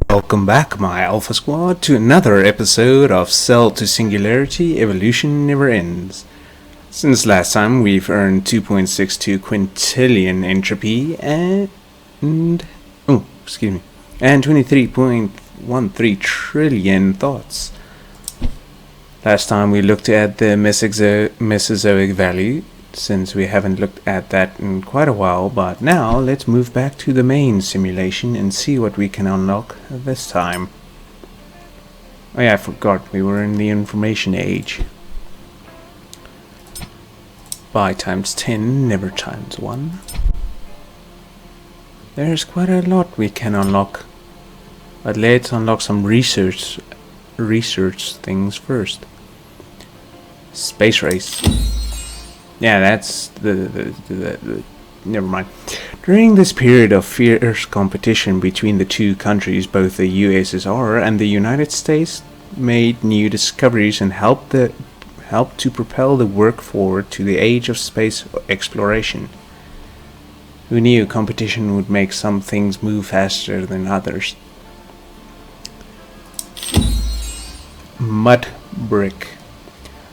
Welcome back, my Alpha Squad, to another episode of Cell to Singularity Evolution Never Ends. Since last time, we've earned 2.62 quintillion entropy and 23.13 trillion thoughts. Last time we looked at the Mesozoic value, since we haven't looked at that in quite a while, but now let's move back to the main simulation and see what we can unlock this time. Oh yeah, I forgot, we were in the Information Age. By times 10, never times 1. There's quite a lot we can unlock, but let's unlock some research things first. Space race. Yeah, that's the never mind. During this period of fierce competition between the two countries, both the USSR and the United States made new discoveries and helped to propel the work forward to the age of space exploration. Who knew competition would make some things move faster than others? Mud brick.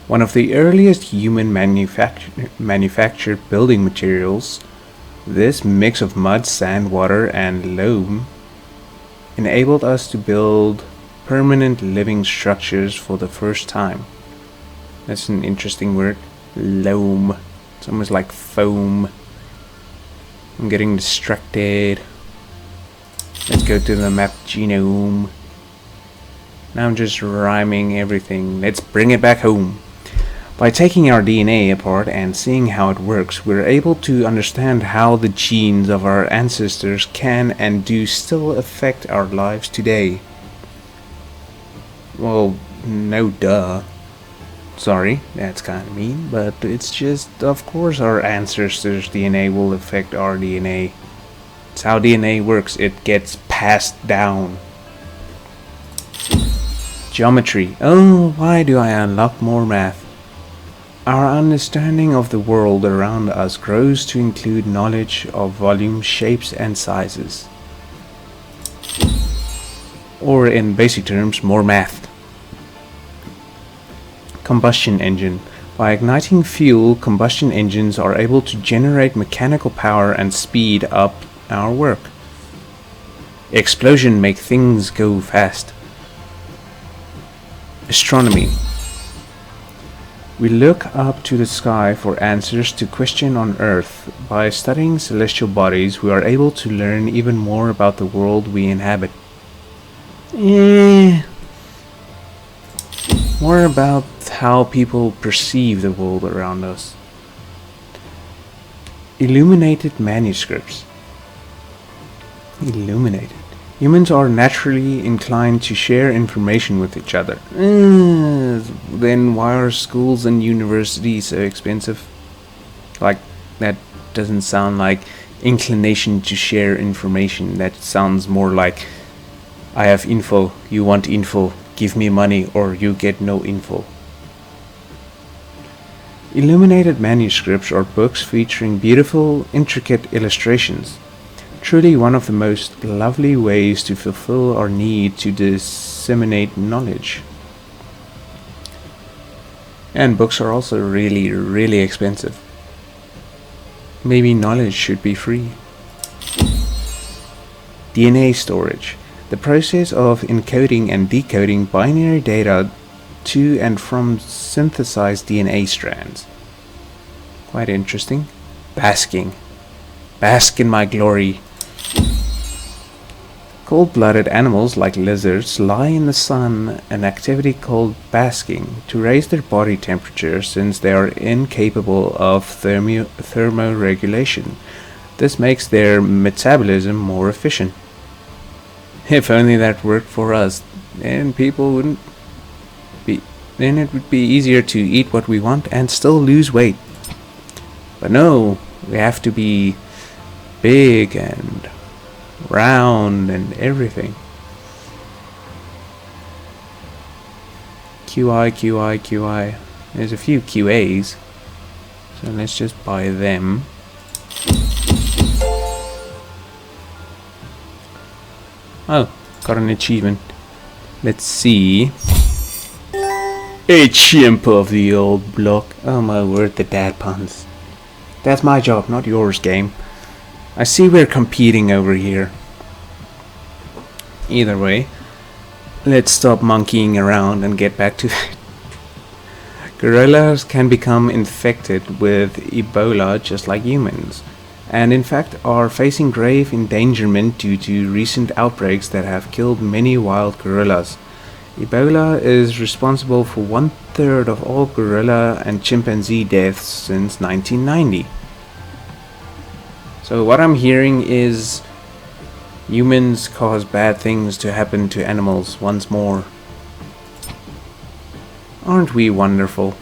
One of the earliest human manufactured building materials, this mix of mud, sand, water, and loam enabled us to build permanent living structures for the first time. That's an interesting word. Loam. It's almost like foam. I'm getting distracted. Let's go to the map genome. Now I'm just rhyming everything. Let's bring it back home. By taking our DNA apart and seeing how it works, we're able to understand how the genes of our ancestors can and do still affect our lives today. Well, no duh. Sorry, that's kind of mean, but it's just, of course our ancestors' DNA will affect our DNA. It's how DNA works, it gets passed down. Geometry. Oh, why do I unlock more math? Our understanding of the world around us grows to include knowledge of volume, shapes, and sizes. Or in basic terms, more math. Combustion engine. By igniting fuel, combustion engines are able to generate mechanical power and speed up our work. Explosion make things go fast. Astronomy. We look up to the sky for answers to questions on Earth. By studying celestial bodies, we are able to learn even more about the world we inhabit. More about how people perceive the world around us. Illuminated manuscripts. Illuminated. Humans are naturally inclined to share information with each other. Then why are schools and universities so expensive? Like, that doesn't sound like inclination to share information. That sounds more like, I have info, you want info, give me money or you get no info. Illuminated manuscripts are books featuring beautiful, intricate illustrations. Truly one of the most lovely ways to fulfill our need to disseminate knowledge. And books are also really, really expensive. Maybe knowledge should be free. DNA storage. The process of encoding and decoding binary data to and from synthesized DNA strands. Quite interesting. Basking. Bask in my glory. Cold-blooded animals like lizards lie in the sun, an activity called basking, to raise their body temperature since they are incapable of thermoregulation. This makes their metabolism more efficient. If only that worked for us, then then it would be easier to eat what we want and still lose weight. But no, we have to be big and round and everything. QI, QI, QI. There's a few QAs, so let's just buy them. Oh, got an achievement. Let's see. A chimp of the old block. Oh my word, the dad puns. That's my job, not yours, game. I see we're competing over here. Either way, let's stop monkeying around and get back to it. Gorillas can become infected with Ebola just like humans, and in fact are facing grave endangerment due to recent outbreaks that have killed many wild gorillas. Ebola is responsible for 1/3 of all gorilla and chimpanzee deaths since 1990. So what I'm hearing is humans cause bad things to happen to animals once more. Aren't we wonderful?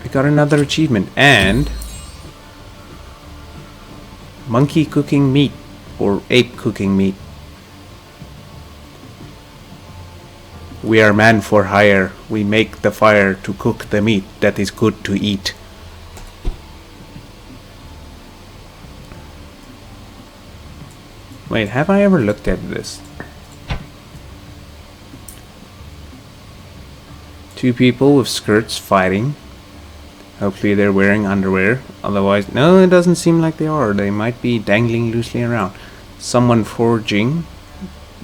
We got another achievement, and monkey cooking meat, or ape cooking meat. We are man for hire. We make the fire to cook the meat that is good to eat. Wait, have I ever looked at this? Two people with skirts fighting. Hopefully they're wearing underwear. Otherwise, no, it doesn't seem like they are. They might be dangling loosely around. Someone forging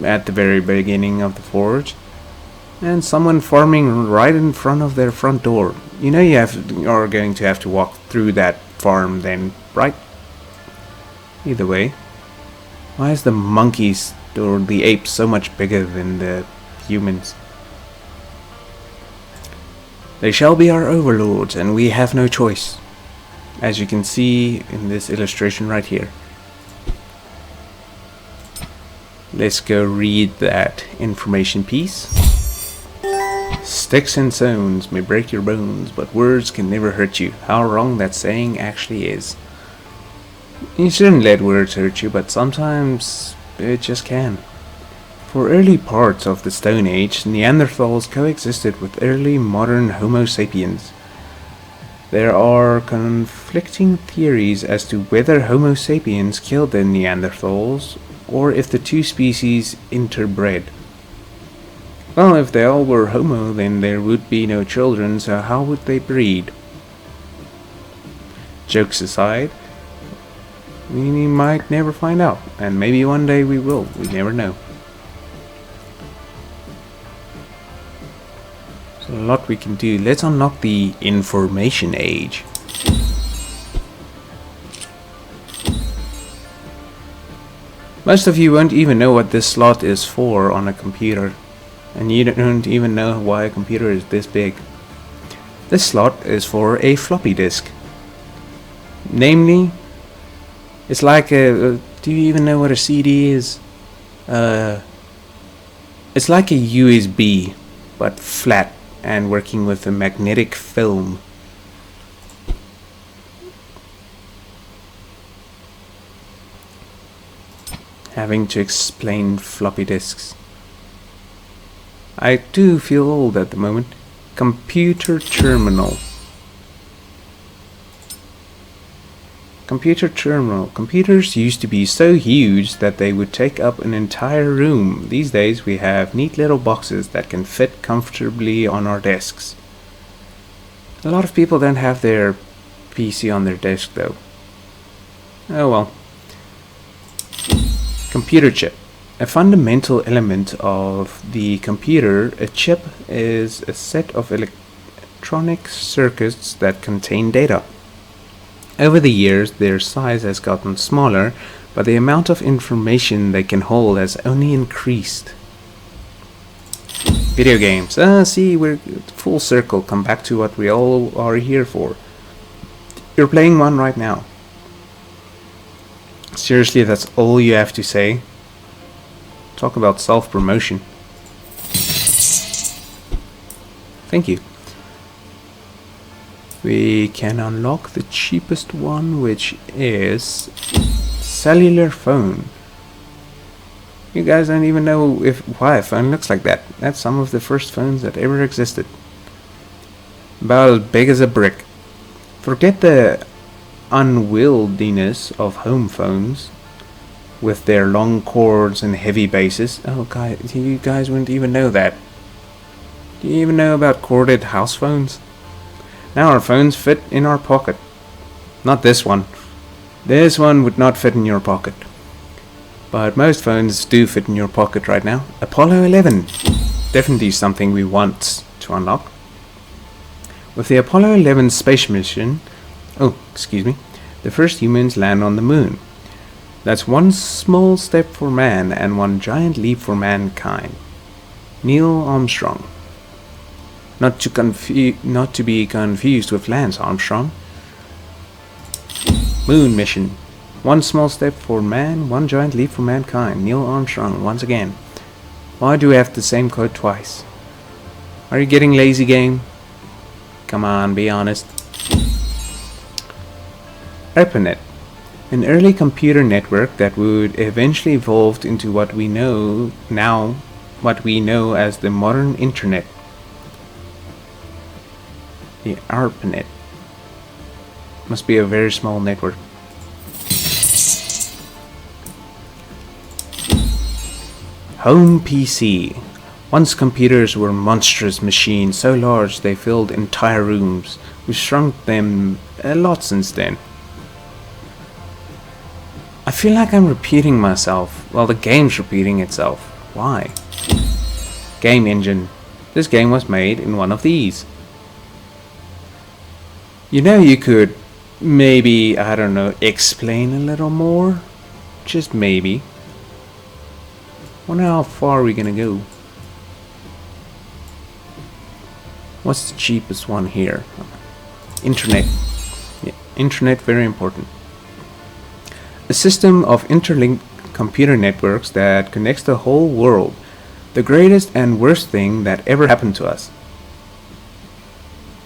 at the very beginning of the forge. And someone farming right in front of their front door. You know you're going to have to walk through that farm then, right? Either way. Why is the monkeys or the apes so much bigger than the humans? They shall be our overlords, and we have no choice. As you can see in this illustration right here. Let's go read that information piece. Sticks and stones may break your bones, but words can never hurt you. How wrong that saying actually is. You shouldn't let words hurt you, but sometimes it just can. For early parts of the Stone Age, Neanderthals coexisted with early modern Homo sapiens. There are conflicting theories as to whether Homo sapiens killed the Neanderthals or if the two species interbred. Well, if they all were Homo, then there would be no children, so how would they breed? Jokes aside, we might never find out, and maybe one day we will, we never know. So a lot we can do. Let's unlock the Information Age. Most of you won't even know what this slot is for on a computer, and you don't even know why a computer is this big. This slot is for a floppy disk. Namely, it's like a... do you even know what a CD is? It's like a USB, but flat and working with a magnetic film. Having to explain floppy disks. I do feel old at the moment. Computer terminal. Computer terminal. Computers used to be so huge that they would take up an entire room. These days we have neat little boxes that can fit comfortably on our desks. A lot of people don't have their PC on their desk though. Oh well. Computer chip. A fundamental element of the computer, a chip is a set of electronic circuits that contain data. Over the years, their size has gotten smaller, but the amount of information they can hold has only increased. Video games. See, we're full circle. Come back to what we all are here for. You're playing one right now. Seriously, that's all you have to say? Talk about self-promotion. Thank you. we can unlock the cheapest one, which is cellular phone. You guys don't even know why a phone looks like that. That's some of the first phones that ever existed. About as big as a brick. Forget the unwieldiness of home phones with their long cords and heavy bases. Oh, guys, you guys wouldn't even know that. Do you even know about corded house phones? Now our phones fit in our pocket. Not this one. This one would not fit in your pocket. But most phones do fit in your pocket right now. Apollo 11. Definitely something we want to unlock. With the Apollo 11 space mission, the first humans land on the moon. That's one small step for man and one giant leap for mankind. Neil Armstrong. Not to be confused with Lance Armstrong. Moon mission. One small step for man, one giant leap for mankind. Neil Armstrong once again. Why do we have the same code twice? Are you getting lazy, game? Come on, be honest. ARPANET. An early computer network that would eventually evolve into what we know as the modern internet. The ARPANET. Must be a very small network. Home PC. Once computers were monstrous machines so large they filled entire rooms. We've shrunk them a lot since then. I feel like I'm repeating myself. Well, the game's repeating itself. Why? Game engine. This game was made in one of these. You know, you could maybe, I don't know, explain a little more? Just maybe. Wonder how far we're gonna go. What's the cheapest one here? Internet. Yeah, internet, very important. A system of interlinked computer networks that connects the whole world. The greatest and worst thing that ever happened to us.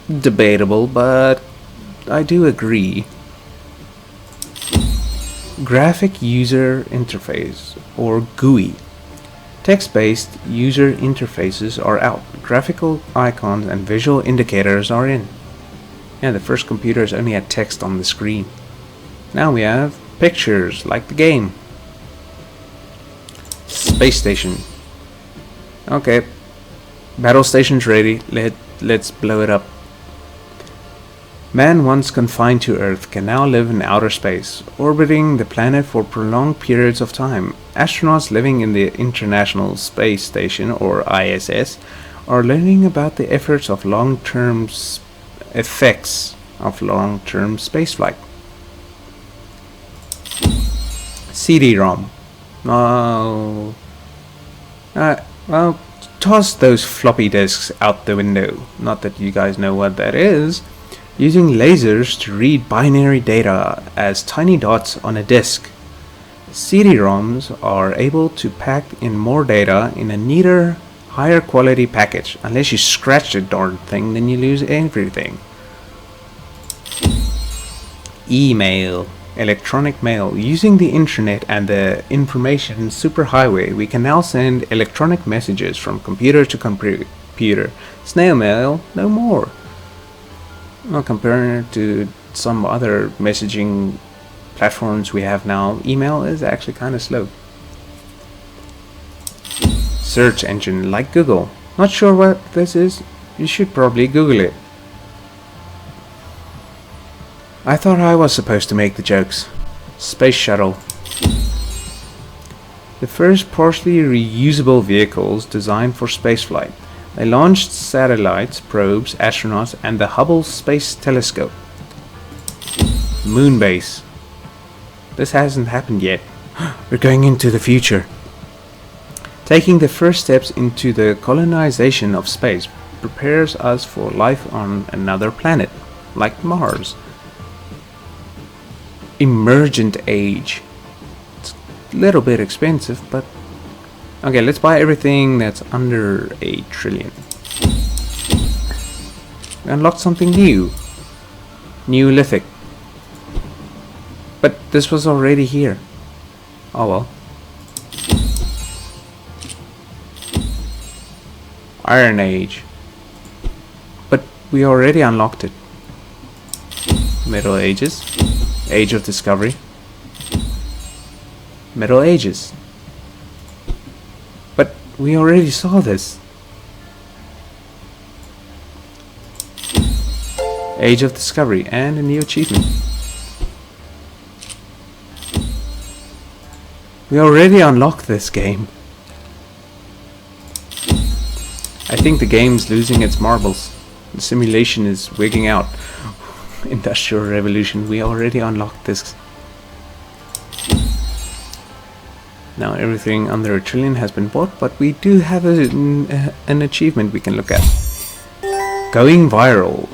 Debatable, but I do agree. Graphic User Interface, or GUI. Text-based user interfaces are out. Graphical icons and visual indicators are in. Yeah, the first computers only had text on the screen. Now we have pictures, like the game. Space station. Okay. Battle station's ready. Let's blow it up. Man, once confined to Earth, can now live in outer space, orbiting the planet for prolonged periods of time. Astronauts living in the International Space Station, or ISS, are learning about the effects of long-term spaceflight. CD-ROM. Oh. Well, toss those floppy disks out the window. Not that you guys know what that is. Using lasers to read binary data as tiny dots on a disk. CD-ROMs are able to pack in more data in a neater, higher quality package. Unless you scratch the darn thing, then you lose everything. Email. Electronic mail. Using the internet and the information superhighway, we can now send electronic messages from computer to computer. Snail mail, no more. Well, comparing it to some other messaging platforms we have now, email is actually kind of slow. Search engine, like Google. Not sure what this is? You should probably Google it. I thought I was supposed to make the jokes. Space shuttle. The first partially reusable vehicles designed for spaceflight. They launched satellites, probes, astronauts, and the Hubble Space Telescope. Moon base. This hasn't happened yet. We're going into the future. Taking the first steps into the colonization of space prepares us for life on another planet, like Mars. Emergent Age. It's a little bit expensive, but okay, let's buy everything that's under $1 trillion. We unlocked something new. Neolithic. But this was already here. Oh well. Iron Age. But we already unlocked it. Middle Ages. Age of Discovery. Middle Ages. But we already saw this. Age of Discovery and a new achievement. We already unlocked this game. I think the game's losing its marbles. The simulation is wigging out. Industrial Revolution. We already unlocked this. Now everything under $1 trillion has been bought, but we do have an achievement we can look at. Going viral.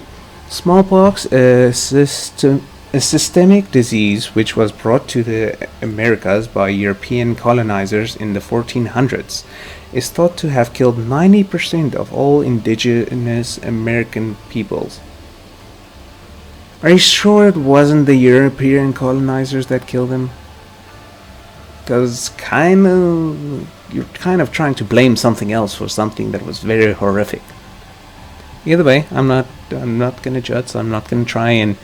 Smallpox, a systemic disease which was brought to the Americas by European colonizers in the 1400s, is thought to have killed 90% of all indigenous American peoples. Are you sure it wasn't the European colonizers that killed them? Because you're kind of trying to blame something else for something that was very horrific. Either way, I'm not gonna judge. I'm not gonna try and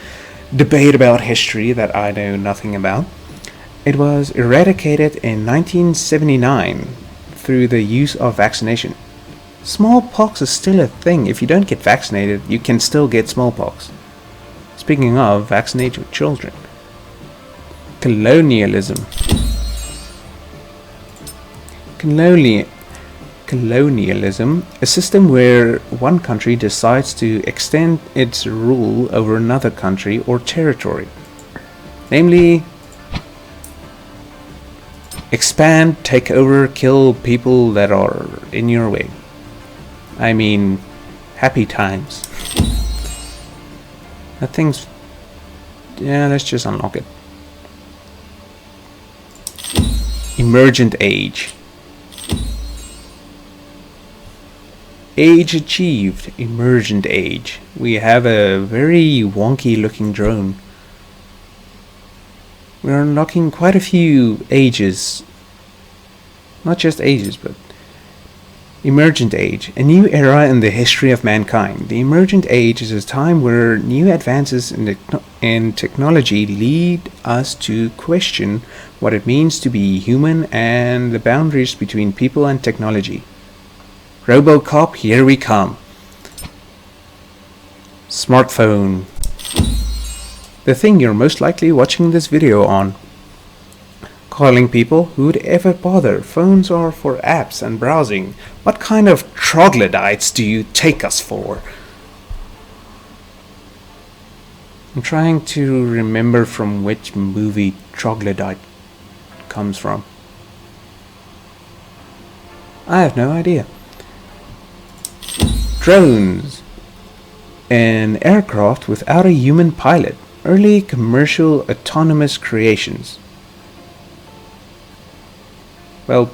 debate about history that I know nothing about. It was eradicated in 1979 through the use of vaccination. Smallpox is still a thing. If you don't get vaccinated, you can still get smallpox. Speaking of, vaccinate your children. Colonialism. Colonialism, a system where one country decides to extend its rule over another country or territory. Namely, expand, take over, kill people that are in your way. I mean, happy times. That thing's... yeah, let's just unlock it. Emergent Age. Age achieved. Emergent Age. We have a very wonky looking drone. We're unlocking quite a few ages. Not just ages, but Emergent Age, a new era in the history of mankind. The Emergent Age is a time where new advances in technology lead us to question what it means to be human and the boundaries between people and technology. RoboCop, here we come. Smartphone. The thing you're most likely watching this video on. Calling people, who'd ever bother? Phones are for apps and browsing. What kind of troglodytes do you take us for? I'm trying to remember from which movie troglodyte comes from. I have no idea. Drones. An aircraft without a human pilot. Early commercial autonomous creations. Well,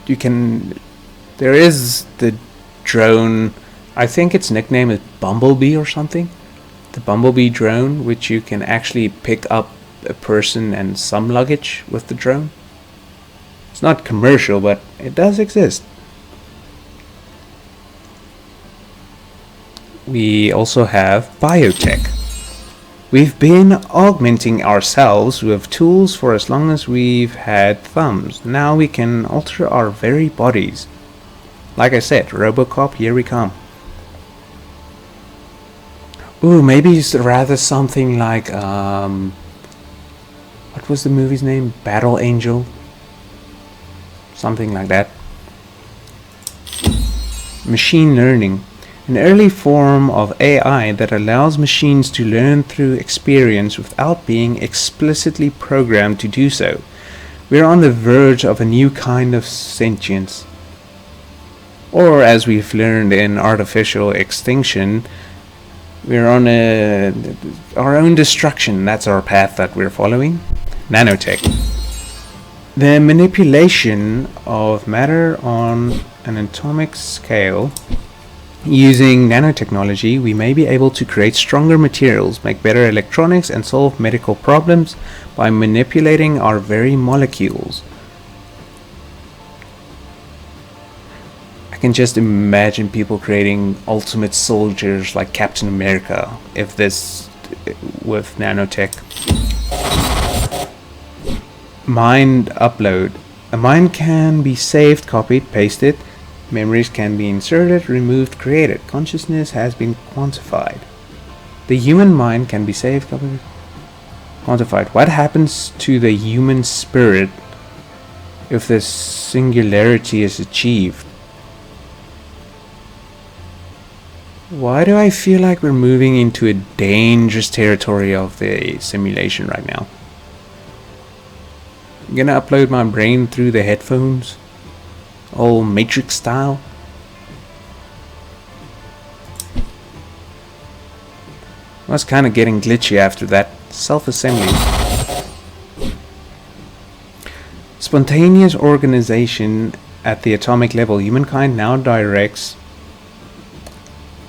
there is the drone, I think its nickname is Bumblebee or something. The Bumblebee drone, which you can actually pick up a person and some luggage with the drone. It's not commercial, but it does exist. We also have biotech. We've been augmenting ourselves with tools for as long as we've had thumbs. Now we can alter our very bodies. Like I said, RoboCop, here we come. Ooh, maybe it's rather something like, what was the movie's name? Battle Angel? Something like that. Machine learning. An early form of AI that allows machines to learn through experience without being explicitly programmed to do so. We're on the verge of a new kind of sentience. Or, as we've learned in artificial extinction, we're on our own destruction. That's our path that we're following. Nanotech. The manipulation of matter on an atomic scale Using nanotechnology, we may be able to create stronger materials, make better electronics, and solve medical problems by manipulating our very molecules. I can just imagine people creating ultimate soldiers like Captain America if this with nanotech. Mind upload. A mind can be saved, copied, pasted. Memories can be inserted, removed, created. Consciousness has been quantified. The human mind can be saved, copied, quantified. What happens to the human spirit if the singularity is achieved? Why do I feel like we're moving into a dangerous territory of the simulation right now? I'm gonna upload my brain through the headphones, all Matrix style. I was kinda getting glitchy after that self-assembly. Spontaneous organization at the atomic level. Humankind now directs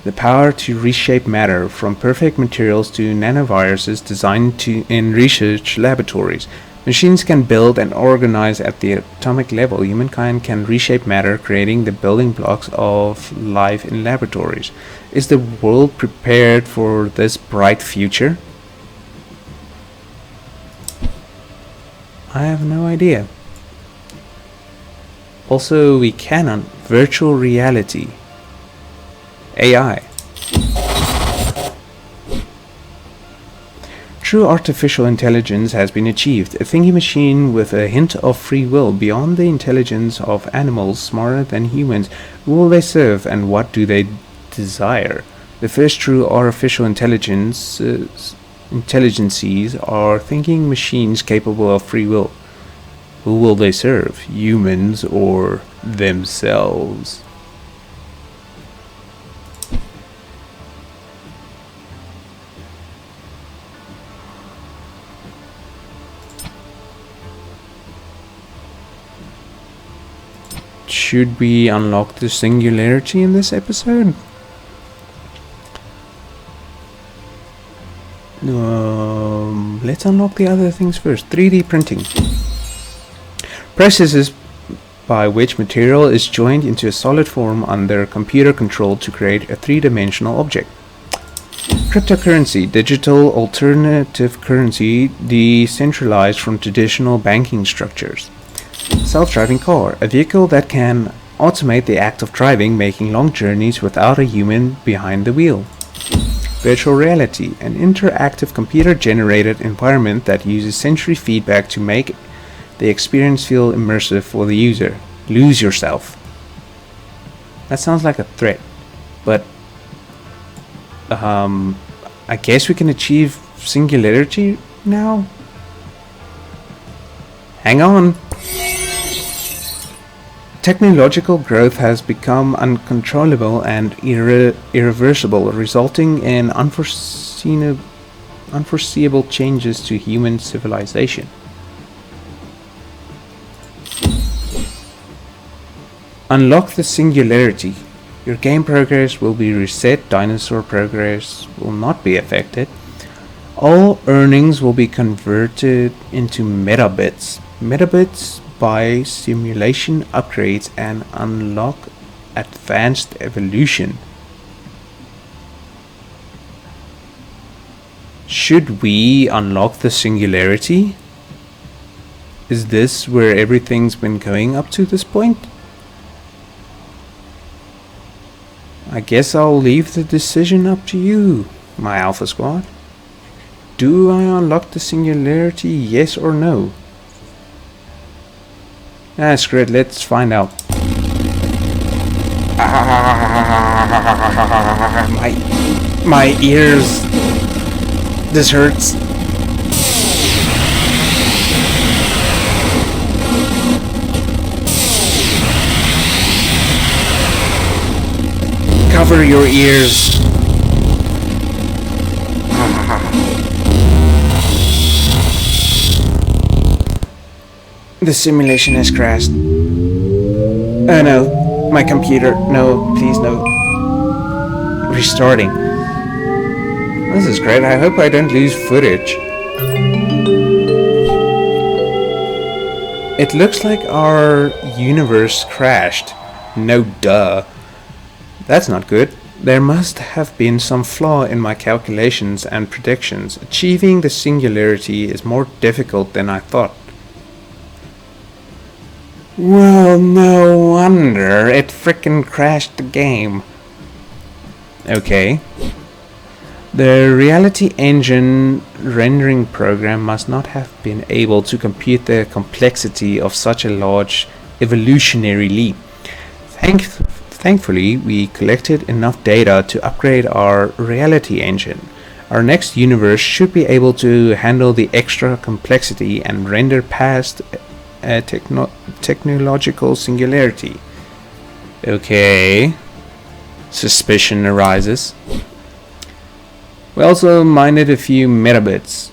the power to reshape matter from perfect materials to nanoviruses designed in research laboratories. Machines can build and organize at the atomic level. Humankind can reshape matter, creating the building blocks of life in laboratories. Is the world prepared for this bright future? I have no idea. Also, we cannot. Virtual reality. AI. True artificial intelligence has been achieved, a thinking machine with a hint of free will beyond the intelligence of animals smarter than humans. Who will they serve and what do they desire? The first true artificial intelligences are thinking machines capable of free will. Who will they serve? Humans or themselves? Should we unlock the singularity in this episode? Let's unlock the other things first. 3D printing. Processes by which material is joined into a solid form under computer control to create a three-dimensional object. Cryptocurrency, digital alternative currency decentralized from traditional banking structures. Self-driving car, a vehicle that can automate the act of driving, making long journeys without a human behind the wheel. Virtual reality, an interactive computer-generated environment that uses sensory feedback to make the experience feel immersive for the user. Lose yourself. That sounds like a threat, but I guess we can achieve singularity now? Hang on. Technological growth has become uncontrollable and irreversible, resulting in unforeseeable changes to human civilization. Unlock the singularity. Your game progress will be reset, dinosaur progress will not be affected. All earnings will be converted into metabits. Metabits buy simulation upgrades and unlock advanced evolution. Should we unlock the singularity? Is this where everything's been going up to this point? I guess I'll leave the decision up to you, my Alpha Squad. Do I unlock the singularity, yes or no? Screw it, let's find out. My ears. This hurts. Cover your ears. The simulation has crashed. Oh no, my computer. No, please no. restarting. This is great. I hope I don't lose footage. It looks like our universe crashed. No duh. That's not good. There must have been some flaw in my calculations and predictions. Achieving the singularity is more difficult than I thought. Well, no wonder it frickin' crashed the game. Okay. The Reality Engine rendering program must not have been able to compute the complexity of such a large evolutionary leap. Thankfully, we collected enough data to upgrade our Reality Engine. Our next universe should be able to handle the extra complexity and render past a technological singularity. Okay. Suspicion arises. We also mined a few metabits.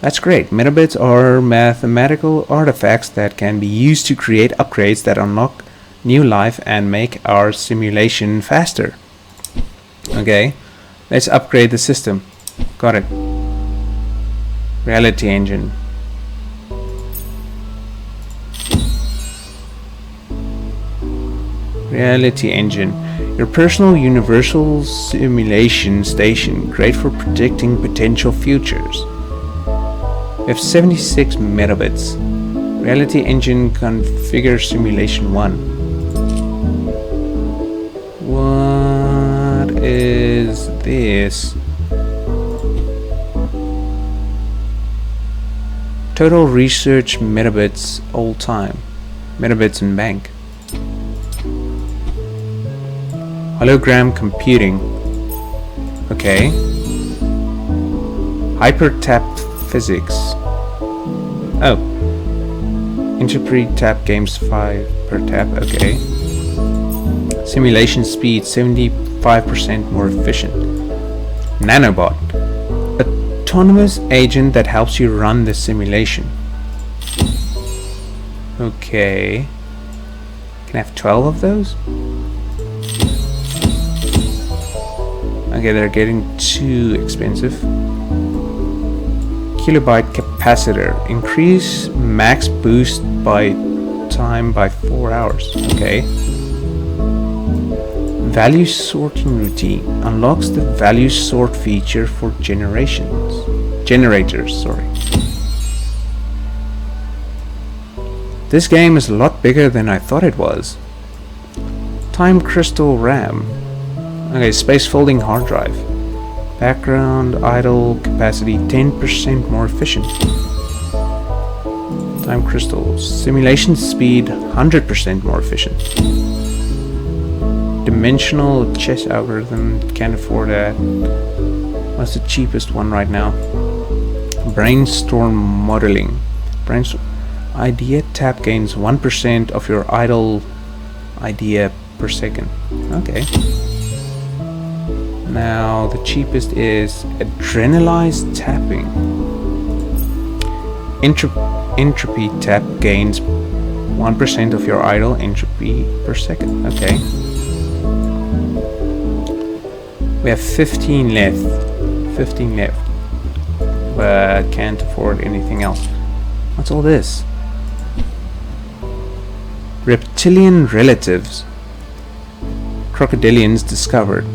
That's great. Metabits are mathematical artifacts that can be used to create upgrades that unlock new life and make our simulation faster. Okay, let's upgrade the system. Got it. Reality Engine. Reality Engine. Your personal universal simulation station, great for predicting potential futures. We have 76 metabits. Reality Engine configure simulation 1. What is this? Total research metabits all time. Metabits in bank. Hologram computing. Okay. Hyper-tap physics. Oh. Interpret tap games 5 per tap. Okay. Simulation speed 75% more efficient. Nanobot. Autonomous agent that helps you run the simulation. Okay. Can I have 12 of those? Okay, they're getting too expensive. Kilobyte capacitor. Increase max boost by time by 4 hours. Okay. Value sorting routine. Unlocks the value sort feature for generators, sorry. This game is a lot bigger than I thought it was. Time crystal RAM. Okay, space folding hard drive. Background idle capacity 10% more efficient. Time crystals. Simulation speed 100% more efficient. Dimensional chess algorithm, can't afford that. What's the cheapest one right now? Brainstorm modeling. Idea tap gains 1% of your idle idea per second. Okay. Now the cheapest is adrenalized tapping. Entropy tap gains 1% of your idle entropy per second. Okay. We have 15 left. 15 left. But can't afford anything else. What's all this? Reptilian relatives. Crocodilians discovered.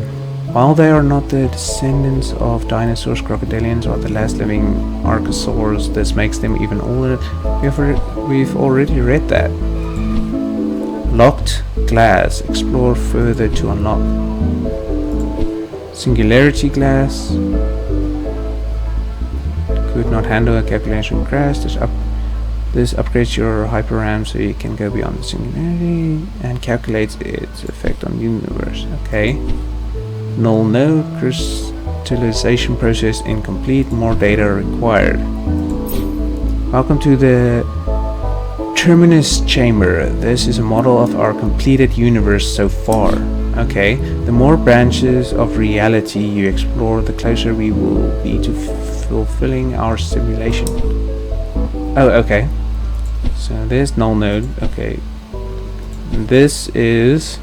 While they are not the descendants of dinosaurs, crocodilians are the last living archosaurs. This makes them even older. We've already read that. Locked glass. Explore further to unlock. Singularity glass. Could not handle a calculation crash. This upgrades your hyper RAM so you can go beyond the singularity and calculates its effect on the universe. Okay. Null node crystallization process incomplete. More data required. Welcome to the Terminus chamber. This is a model of our completed universe so far. Okay. The more branches of reality you explore, the closer we will be to fulfilling our simulation. Oh, okay. So there's null node. Okay. And this is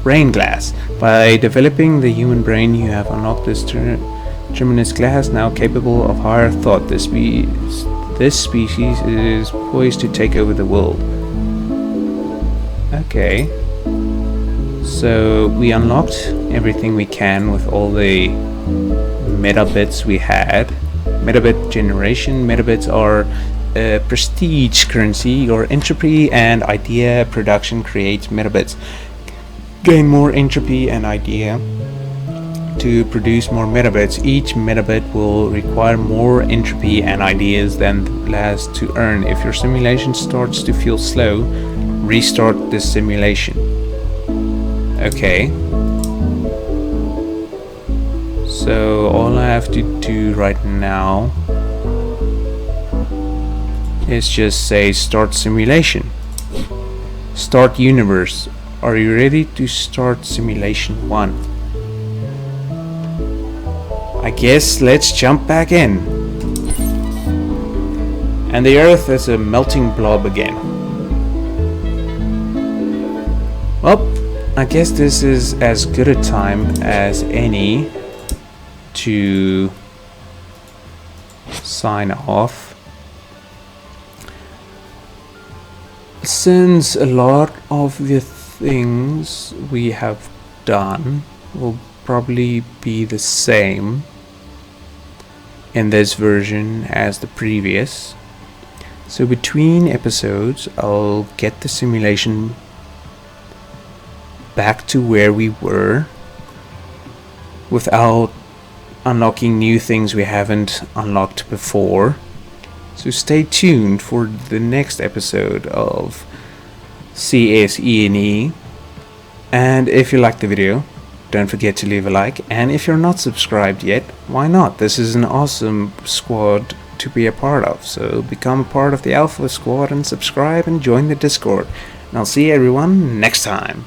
brain glass. By developing the human brain, you have unlocked this tremendous glass, now capable of higher thought. This species is poised to take over the world. Okay. So we unlocked everything we can with all the metabits we had. Metabit generation. Metabits are prestige currency. Your entropy and idea production creates metabits. Gain more entropy and idea to produce more metabits. Each metabit will require more entropy and ideas than the last to earn. If your simulation starts to feel slow, restart the simulation. Okay. So all I have to do right now is just say start simulation. Start universe. Are you ready to start simulation 1? I guess let's jump back in. And the Earth is a melting blob again. Well, I guess this is as good a time as any to sign off. Since a lot of the things we have done will probably be the same in this version as the previous, so between episodes I'll get the simulation back to where we were without unlocking new things we haven't unlocked before. So stay tuned for the next episode of CSENE. And if you liked the video, don't forget to leave a like. And if you're not subscribed yet, why not? This is an awesome squad to be a part of. So become a part of the Alpha Squad and subscribe and join the Discord. And I'll see everyone next time.